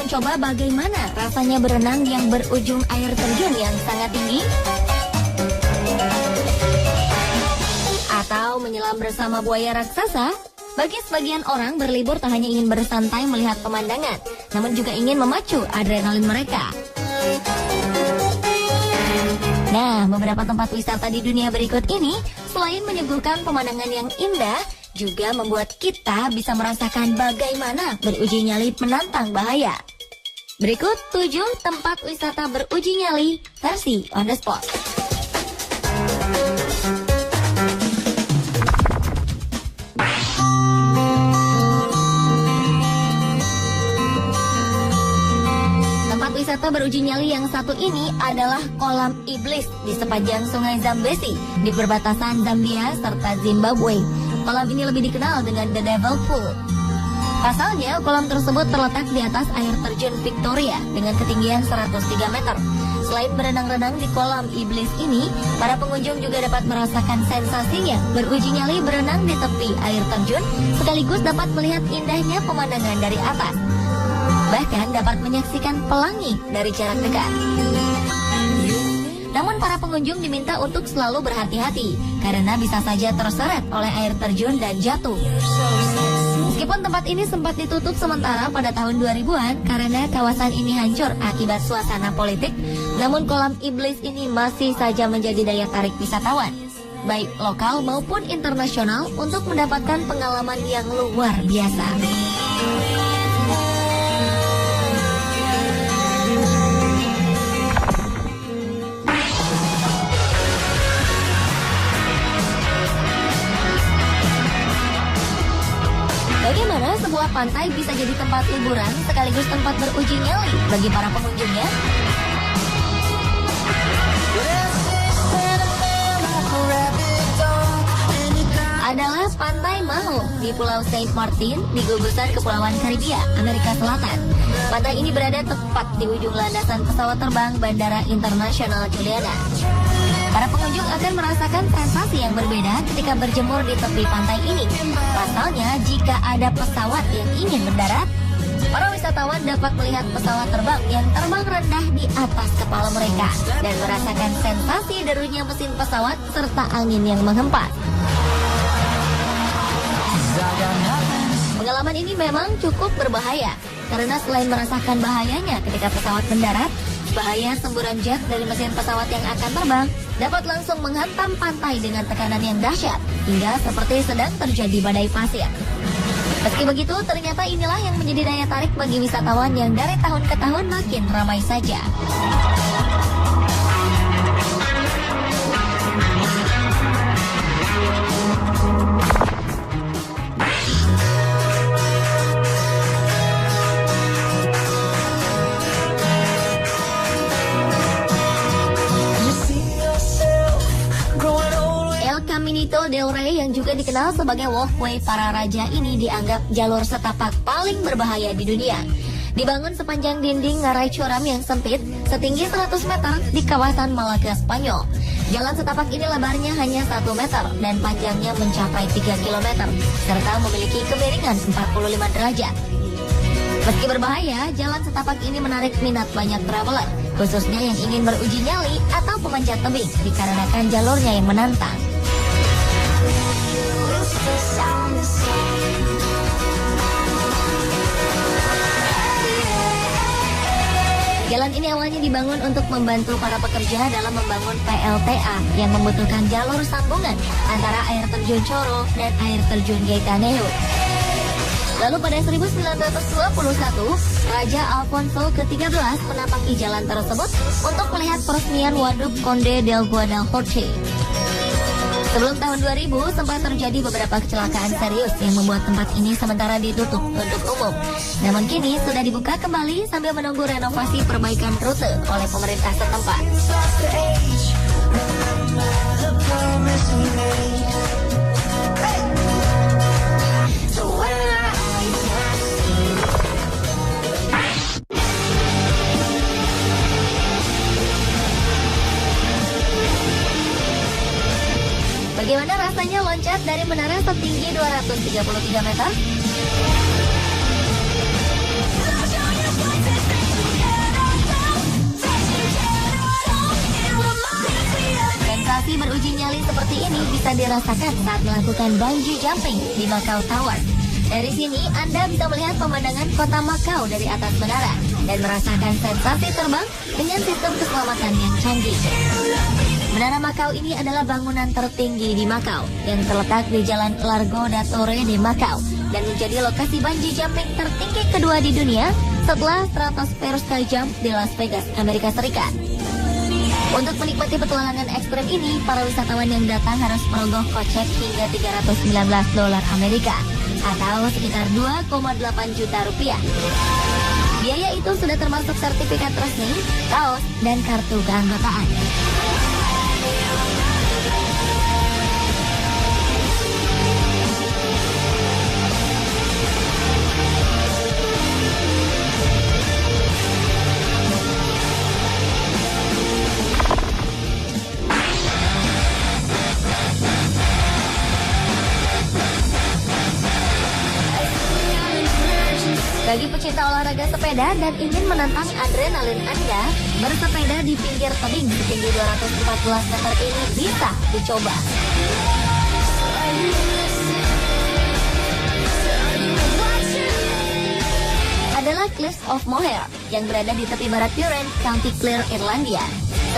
mencoba bagaimana rasanya berenang yang berujung air terjun yang sangat tinggi? Atau menyelam bersama buaya raksasa? Bagi sebagian orang, berlibur tak hanya ingin bersantai melihat pemandangan, namun juga ingin memacu adrenalin mereka. Nah, beberapa tempat wisata di dunia berikut ini, selain menyuguhkan pemandangan yang indah, juga membuat kita bisa merasakan bagaimana beruji nyali menantang bahaya. Berikut 7 tempat wisata beruji nyali versi on the spot. Tempat wisata beruji nyali yang satu ini adalah kolam iblis di sepanjang sungai Zambezi di perbatasan Zambia serta Zimbabwe. Kolam ini lebih dikenal dengan The Devil Pool. Pasalnya, kolam tersebut terletak di atas air terjun Victoria dengan ketinggian 103 meter. Selain berenang-renang di kolam iblis ini, para pengunjung juga dapat merasakan sensasinya beruji nyali berenang di tepi air terjun, sekaligus dapat melihat indahnya pemandangan dari atas. Bahkan dapat menyaksikan pelangi dari jarak dekat. Namun para pengunjung diminta untuk selalu berhati-hati karena bisa saja terseret oleh air terjun dan jatuh. Meskipun tempat ini sempat ditutup sementara pada tahun 2000-an karena kawasan ini hancur akibat suasana politik, namun kolam iblis ini masih saja menjadi daya tarik wisatawan, baik lokal maupun internasional, untuk mendapatkan pengalaman yang luar biasa. Bagaimana sebuah pantai bisa jadi tempat liburan sekaligus tempat beruji nyali bagi para pengunjungnya? Adalah Pantai Maho di Pulau Saint Martin di gugusan Kepulauan Karibia, Amerika Selatan. Pantai ini berada tepat di ujung landasan pesawat terbang Bandara Internasional Juliana. Para pengunjung akan merasakan sensasi yang berbeda ketika berjemur di tepi pantai ini. Pasalnya, jika ada pesawat yang ingin mendarat, para wisatawan dapat melihat pesawat terbang yang terbang rendah di atas kepala mereka dan merasakan sensasi derunya mesin pesawat serta angin yang menghempas. Pengalaman ini memang cukup berbahaya karena selain merasakan bahayanya ketika pesawat mendarat, bahaya semburan jet dari mesin pesawat yang akan terbang dapat langsung menghantam pantai dengan tekanan yang dahsyat hingga seperti sedang terjadi badai pasir. Meski begitu, ternyata inilah yang menjadi daya tarik bagi wisatawan yang dari tahun ke tahun makin ramai saja. Caminito del Rey yang juga dikenal sebagai walkway para raja ini dianggap jalur setapak paling berbahaya di dunia. Dibangun sepanjang dinding ngarai curam yang sempit setinggi 100 meter di kawasan Malaga, Spanyol. Jalan setapak ini lebarnya hanya 1 meter dan panjangnya mencapai 3 km serta memiliki kemiringan 45 derajat. Meski berbahaya, jalan setapak ini menarik minat banyak traveler, khususnya yang ingin beruji nyali atau pemanjat tebing dikarenakan jalurnya yang menantang. Jalan ini awalnya dibangun untuk membantu para pekerja dalam membangun PLTA yang membutuhkan jalur sambungan antara air terjun Choro dan air terjun Gaitaneo. Lalu pada 1921, Raja Alfonso ke-13 menapaki jalan tersebut untuk melihat peresmian Waduk Conde del Guadalhorce. Sebelum tahun 2000, sempat terjadi beberapa kecelakaan serius yang membuat tempat ini sementara ditutup untuk umum. Namun kini sudah dibuka kembali sambil menunggu renovasi perbaikan rute oleh pemerintah setempat. Bagaimana rasanya loncat dari menara setinggi 233 meter? Sensasi beruji nyali seperti ini bisa dirasakan saat melakukan bungee jumping di Macau Tower. Dari sini, Anda bisa melihat pemandangan kota Macau dari atas menara dan merasakan sensasi terbang dengan sistem keselamatan yang canggih. Menara Macau ini adalah bangunan tertinggi di Macau yang terletak di Jalan Largo da Torre de Macau dan menjadi lokasi bungee jumping tertinggi kedua di dunia setelah Stratosphere Sky Jump di Las Vegas, Amerika Serikat. Untuk menikmati petualangan ekstrem ini, para wisatawan yang datang harus merogoh kocek hingga $319 Amerika atau sekitar 2,8 juta rupiah. Biaya itu sudah termasuk sertifikat resmi, kaos, dan kartu keanggotaan. Bagi pecinta olahraga sepeda dan ingin menantang adrenalin Anda, bersepeda di pinggir tebing setinggi 214 meter ini bisa dicoba. Adalah Cliffs of Moher yang berada di tepi barat Buren, County Clare, Irlandia.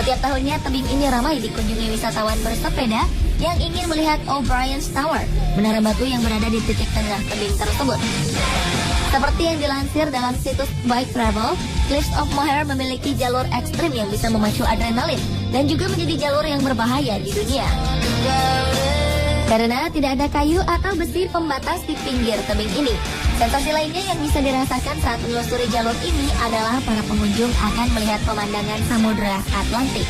Setiap tahunnya tebing ini ramai dikunjungi wisatawan bersepeda yang ingin melihat O'Brien's Tower, menara batu yang berada di titik tengah tebing tersebut. Seperti yang dilansir dalam situs Bike Travel, Cliffs of Moher memiliki jalur ekstrim yang bisa memacu adrenalin dan juga menjadi jalur yang berbahaya di dunia. Karena tidak ada kayu atau besi pembatas di pinggir tebing ini. Sensasi lainnya yang bisa dirasakan saat menelusuri jalur ini adalah para pengunjung akan melihat pemandangan Samudra Atlantik.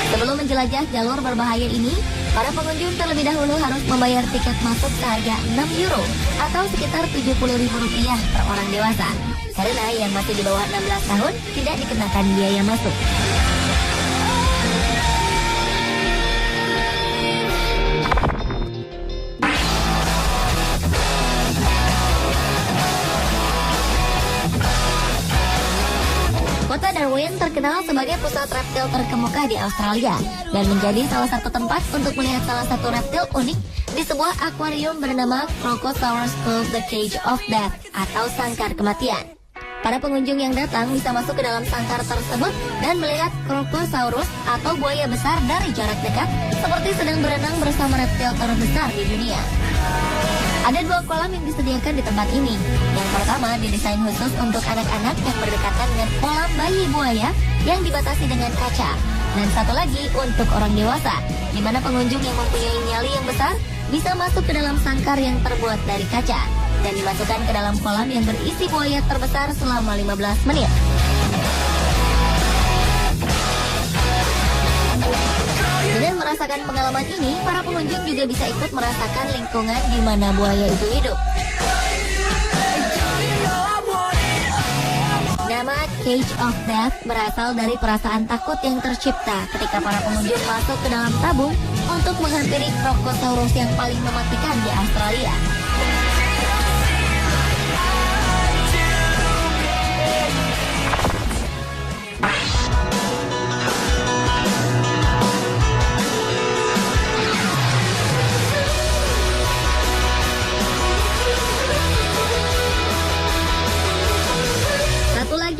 Sebelum menjelajah jalur berbahaya ini, para pengunjung terlebih dahulu harus membayar tiket masuk seharga €6 atau sekitar Rp70.000 per orang dewasa. Karena yang masih di bawah 16 tahun tidak dikenakan biaya masuk. Kota Darwin terkenal sebagai pusat reptil terkemuka di Australia dan menjadi salah satu tempat untuk melihat salah satu reptil unik di sebuah akuarium bernama Crocosaurus Cove The Cage of Death atau sangkar kematian. Para pengunjung yang datang bisa masuk ke dalam sangkar tersebut dan melihat Crocosaurus atau buaya besar dari jarak dekat seperti sedang berenang bersama reptil terbesar di dunia. Ada 2 kolam yang disediakan di tempat ini. Yang pertama didesain khusus untuk anak-anak yang berdekatan dengan kolam bayi buaya yang dibatasi dengan kaca. Dan satu lagi untuk orang dewasa, di mana pengunjung yang mempunyai nyali yang besar bisa masuk ke dalam sangkar yang terbuat dari kaca dan dimasukkan ke dalam kolam yang berisi buaya terbesar selama 15 menit. Dengan merasakan pengalaman ini, para pengunjung juga bisa ikut merasakan lingkungan di mana buaya itu hidup. Nama Cage of Death berasal dari perasaan takut yang tercipta ketika para pengunjung masuk ke dalam tabung untuk menghampiri Crocosaurus yang paling mematikan di Australia.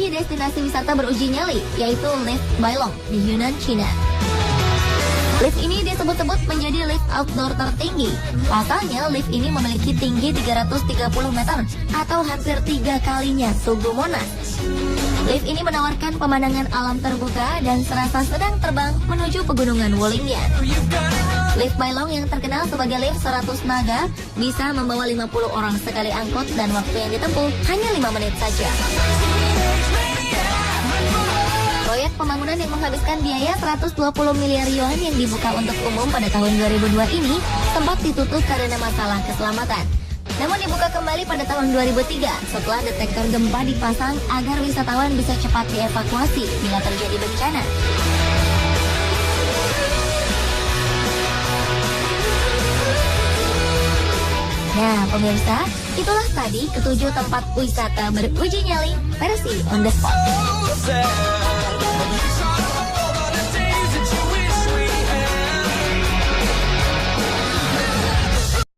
Destinasi wisata beruji nyali, yaitu Lift Bailong di Yunnan, China. Lift ini disebut-sebut menjadi lift outdoor tertinggi. Pasalnya, lift ini memiliki tinggi 330 meter atau hampir 3 kalinya Tugu Monas. Lift ini menawarkan pemandangan alam terbuka dan serasa sedang terbang menuju pegunungan Wulingyan. Lift Bailong yang terkenal sebagai lift 100 naga bisa membawa 50 orang sekali angkut dan waktu yang ditempuh hanya 5 menit saja. Proyek pembangunan yang menghabiskan biaya 120 miliar yuan yang dibuka untuk umum pada tahun 2002 ini sempat ditutup karena masalah keselamatan. Namun dibuka kembali pada tahun 2003 setelah detektor gempa dipasang agar wisatawan bisa cepat dievakuasi bila terjadi bencana. Nah, pemirsa, itulah tadi ketujuh tempat wisata beruji nyali versi on the spot.